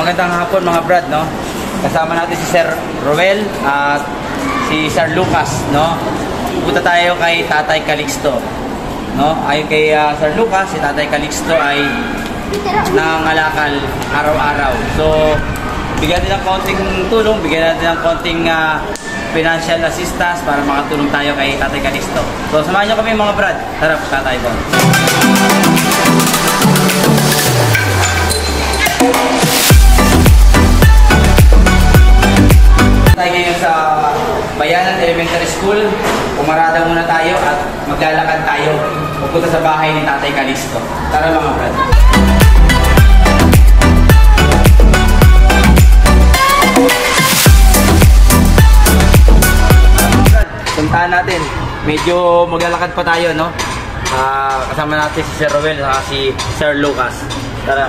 magandang hapon mga brad, no? Kasama natin si Sir Roel at si Sir Lucas, no? Pupunta tayo kay Tatay Calixto, no? Ayon kay Sir Lucas, si Tatay Calixto ay nangangalakal araw-araw. So, bigyan natin ng konting tulong, bigyan natin ng konting financial assistance para makatulong tayo kay Tatay Calixto. So, samahan nyo kami mga brad. Tara, tatay ko. Tayo ngayon sa Bayanan Elementary School. Pumarada muna tayo at maglalakad tayo pupunta sa bahay ni Tatay Calixto. Tara mga brad. Puntahan natin. Medyo maglalakad pa tayo, no? Kasama natin si Sir Roel at si Sir Lucas. Tara.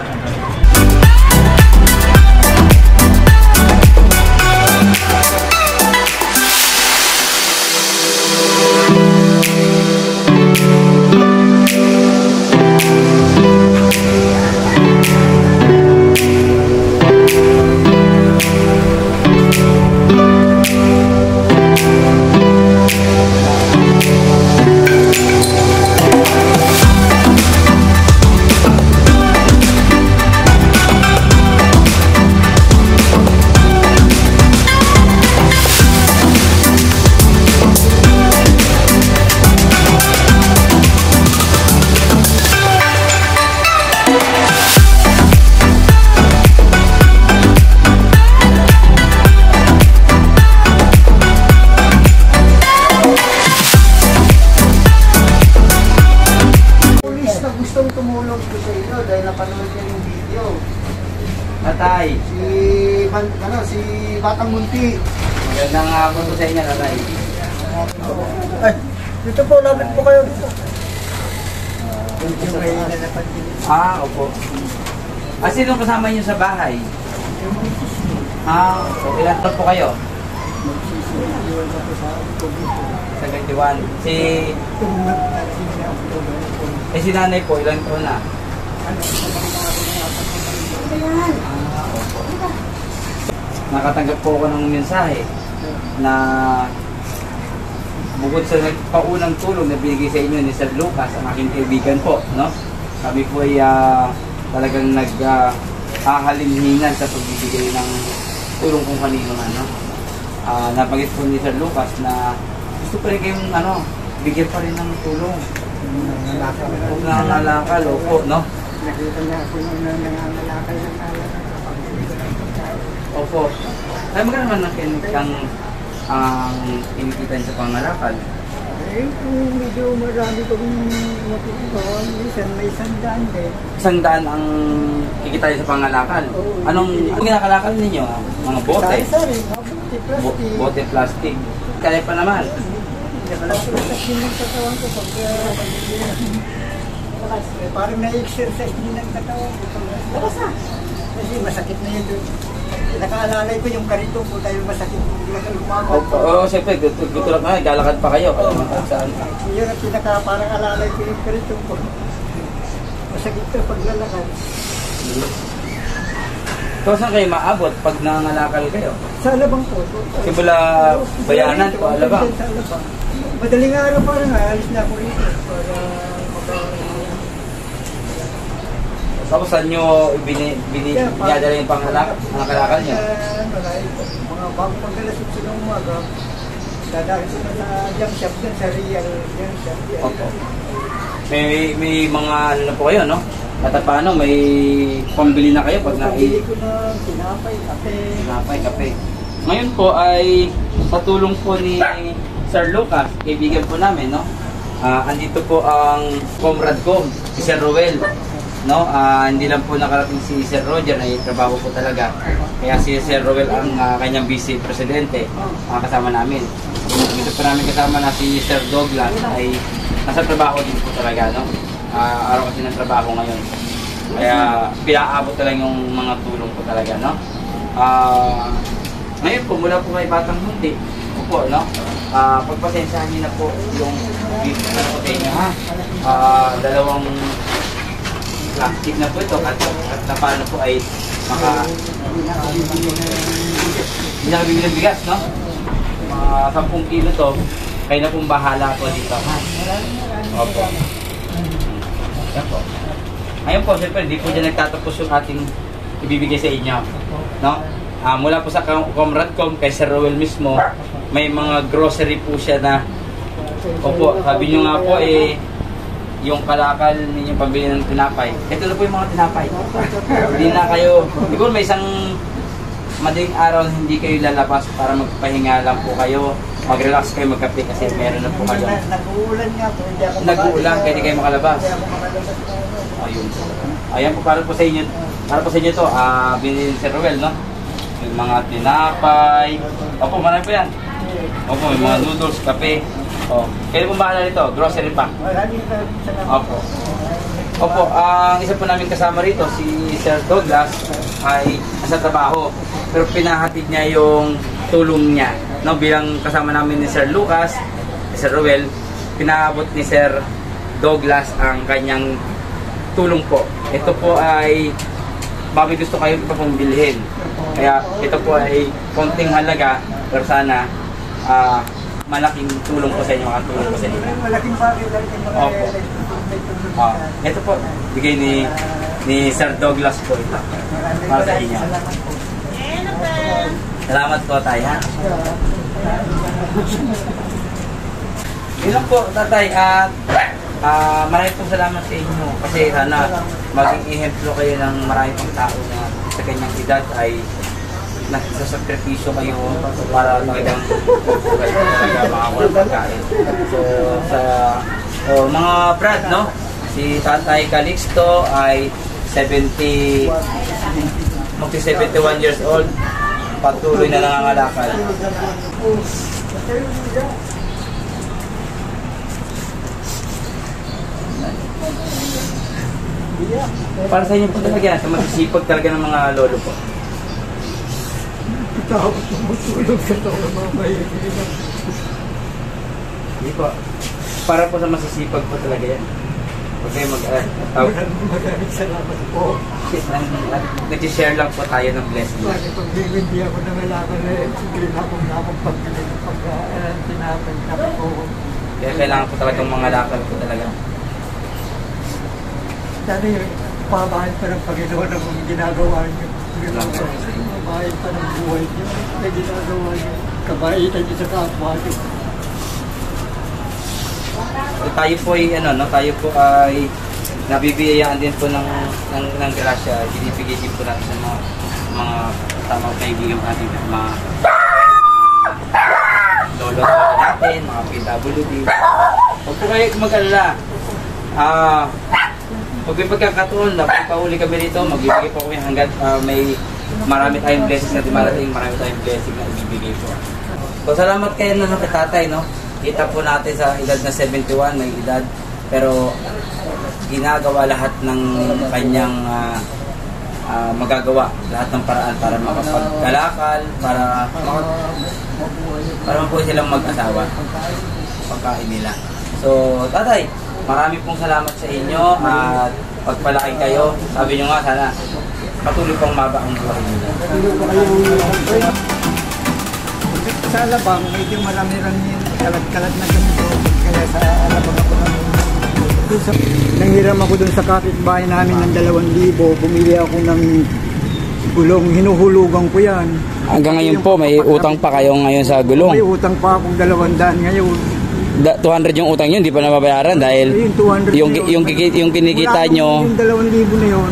Tatay. Si Batang Munti. Magandang hapon po sa inyo, Tatay. Ay, dito po, lapit po kayo dito. Opo. Sinong kasama niyo sa bahay? So ilan po kayo? Sa 21. Si nanay po, ilan po na? Nakatanggap po ako ng mensahe na bukod sa nagpaunang tulong na binigay sa inyo ni Sir Lucas, ang aking kaibigan po, no? Kami po ay talagang naghahalinhinan sa pagbibigay ng tulong kung kanino man, no? Napagit po ni Sir Lucas na gusto pa rin kayong bigyan pa rin ng tulong. Huwag nangangalakal, opo, no? Nakita niya ako nung nangangalakal ng alak. Opo. Ay, magkano naman ang inikitan sa pangalakal? Eh, kung medyo marami kong makukuha, minsan may 100 din. 100 ang kikitain sa pangalakal? Anong ginakalakal ninyo? Mga bote? Sari-sari, plastic. Bote plastic. Kaya pa naman? Nakalakas din ng katawan ko pag parang na-exercise din ng katawan ko. Kasi masakit na yun doon. Nakaalalay ko yung karito po dahil masakit yung lumaban. Oo, siyempre, gutulak na, galakad pa kayo. Saan? Yun ang parang alalay ko yung karito po. Masakit ko paglalakad. So, saan kayo maabot pag nangangalakal kayo? Sa Alabang po. Simula Bayanan po, Alabang? Sa Alabang. Madaling araw parang alis na ako rito para Tapos saan nyo binidala yung pangalakal nyo? Mga bago pagdalasip sila umaga, dadahil sila sa jump shop dyan, sa real jump shop. Opo. May mga na po kayo, no? At paano, may pambili na kayo pag Pambili ko na tinapay, kape. Tinapay, kape. Ngayon po ay patulong po ni Sir Lucas, kaibigan po namin, no? Andito po ang comrade ko, si Sir Roel. No, hindi lang po nakarating si Sir Roger, ay trabaho po talaga. Kaya si Sir Roel ang kanyang vice presidente, kasama namin. Dito po namin kasama na si Sir Douglas ay nasa trabaho din po talaga, no? Araw kasi ng trabaho ngayon. Kaya pinaabot talaga yung mga tulong po talaga, no? Ngayon po, mula po kay Batang Munti, po, no? Pagpasensyahan niyo na po yung video na po sa inyo, ha? Dalawang plastic na po ito at na paano po ay Hindi na kabibili ng bigas, no? Mga 10 kilo to. Kayo na pong bahala po dito. Ha? Opo. Yan po. Ngayon po, siyempre, hindi po dyan nagtatapos yung ating ibibigay sa inyo. No? Mula po sa Comradcom, kay Sir Rowel mismo, may mga grocery po siya na, opo, sabi nyo nga po, yung kalakal ninyong pambili ng tinapay. Ito na po yung mga tinapay. Hindi na kayo, siguro may isang madaling araw hindi kayo lalabas para magpahinga lang po kayo. Mag-relax kayo, magkape kasi meron na po kayo. Nag-uulan nga po. Nag-uulan, kaya hindi kayo makalabas. Ayun po. Ayan po, para po sa inyo. Para po sa inyo to, binili ni Sir Rowel, no? Yung mga tinapay. Opo, marami po yan. Opo, may mga noodles, kape. Oh, kayo po bahala nito, grocery pa. Opo. Opo, ang isa po namin kasama rito, si Sir Douglas, ay nasa trabaho. Pero pinahatid niya yung tulong niya. No, bilang kasama namin ni Sir Lucas, ni Sir Rowel, pinaabot ni Sir Douglas ang kanyang tulong po. Ito po ay bakit gusto kayo ito pong bilhin. Kaya ito po ay konting halaga, pero sana malaking tulong po sa inyo, ang tulong po sa inyo. Malaking bagay lang yung mga Opo. Ito po, bigay ni Sir Douglas po ito. Para sa inyo. Salamat po tayo, ha? Yun lang po, tatay. At maraming pong salamat sa inyo. Kasi sana maging ehemplo kayo ng maraming pang tao na sa kanyang edad ay nagsasakripisyo kayo para talagang makakuha ng pagkain. So, sa mga brad, no? Si Tatay Calixto ay 71 years old. Patuloy na nangangalakal. Para sa inyo po talaga yan, sa masisipag talaga ng mga lolo po. Tapos tumutulog sa taon ng mga bayan. Hindi po. Para po sa masisipag po talaga yan. Huwag kayo Maraming salamat po. nag-share lang po tayo ng blessing. Lagi pag hindi ako nangalaman hindi na akong pagbili ng pagkaan, tinapay na po. Kaya kailangan po talagang mga lakal po talaga. Dali, pamahan pa ng Panginoon ang mga ginagawa niyo. Pamahan pa ng buhay niyo na ginagawa niyo. Kabaitan niyo sa kapwa niyo. So, tayo po ay tayo po ay nabibiyayaan din po ng grasya. Binibigay din po natin sa mga tamang kaibigan natin, mga lolo natin, mga PWD. Huwag po kayo mag-alala. Pag may pagkakataon na pauli kami rito, magbibigay po kami hanggat may marami tayong blessings na dumarating, marami tayong blessing na ibibigay po. So, salamat kayo na kay tatay, no? Kita po natin sa edad na 71, may edad, pero ginagawa lahat ng kanyang magagawa, lahat ng paraan para makapagkalakal, para mabuhay silang mag-asawa, pagkain nila. So, tatay, marami pong salamat sa inyo at pagpalaki kayo. Sabi nyo nga, sana patuloy pang maba ang buhay nila. Sa Alabang, medyo marami-rami kalat-kalat na ganito. Kaya sa Alabang ako nanghiram ako dun sa kapitbahay namin ng 2,000. Bumili ako ng gulong, hinuhulugan ko yan. Hanggang ngayon po, may utang pa kayo ngayon sa gulong. May utang pa akong 200 ngayon. 200 yung utang yun, hindi pa nababayaran dahil yung kinikita nyo. Yung 2,000 na yun,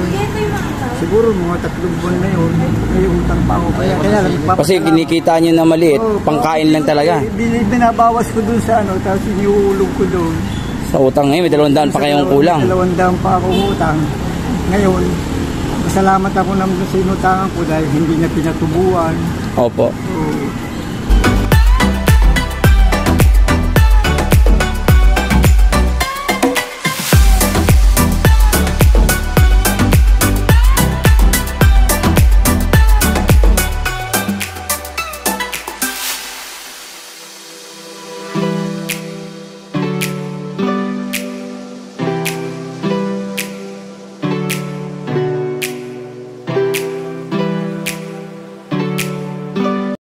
siguro mga 3 buwan na yun, may utang pa ako. Kasi kinikita nyo na maliit, pangkain lang talaga. Binabawas ko dun sa tapos iniuulog ko dun. Sa utang ngayon, may 200 pa kayong kulang. 200 pa akong utang. Ngayon, masalamat ako naman sa inutangan ko dahil hindi niya pinatubuan. Opo. So,